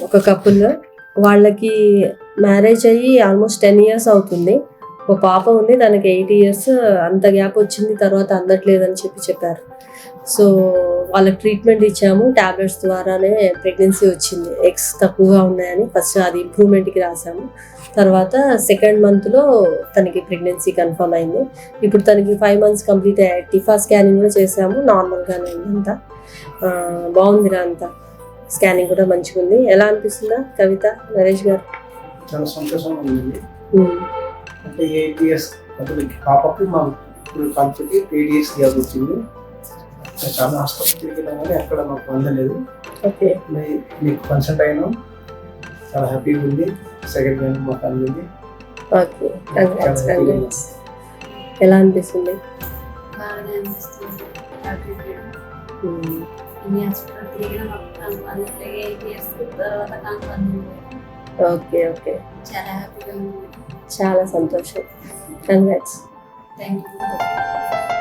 ఒక కపుల్, వాళ్ళకి మ్యారేజ్ అయ్యి ఆల్మోస్ట్ 10 years అవుతుంది. ఒక పాప ఉంది, తనకి 8 years. అంత గ్యాప్ వచ్చింది, తర్వాత అందట్లేదని చెప్పారు. సో వాళ్ళకి ట్రీట్మెంట్ ఇచ్చాము, టాబ్లెట్స్ ద్వారానే ప్రెగ్నెన్సీ వచ్చింది. ఎగ్స్ తక్కువగా ఉన్నాయని ఫస్ట్ అది ఇంప్రూవ్మెంట్కి రాసాము. తర్వాత 2nd monthలో తనకి ప్రెగ్నెన్సీ కన్ఫర్మ్ అయింది. ఇప్పుడు తనకి 5 months కంప్లీట్ అయ్యాయి. టిఫా స్కానింగ్ కూడా చేసాము, నార్మల్గానే అంతా బాగుందిరా. అంతా స్కానింగ్ కూడా మంచిగా ఉంది. ఎలా అనిపిస్తుందా కవిత, నరేష్ గారు? చాలా సంతోషంగా ఉంది. అంటే 8 years పాపకి మా కాన్సెప్ట్కి 8 years గ్యాప్ వచ్చింది. చాలా హాస్పిటల్ తిరిగినా కానీ అక్కడ మాకు అందలేదు. ఓకే, మీకు కన్సల్ట్ అయినాం, చాలా హ్యాపీగా ఉంది. 2nd month మాకు అందింది. Okay, congrats. ఎలా అనిపిస్తుంది? బాగానే అనిపిస్తుంది. ఇన్ని హాస్పిటల్ తిరిగిన మాకు కనుక 8 years తర్వాత కనుక ఓకే ఓకే, చాలా హ్యాపీగా ఉంది. చాలా సంతోషం. కంగ్రాట్స్. Thank you.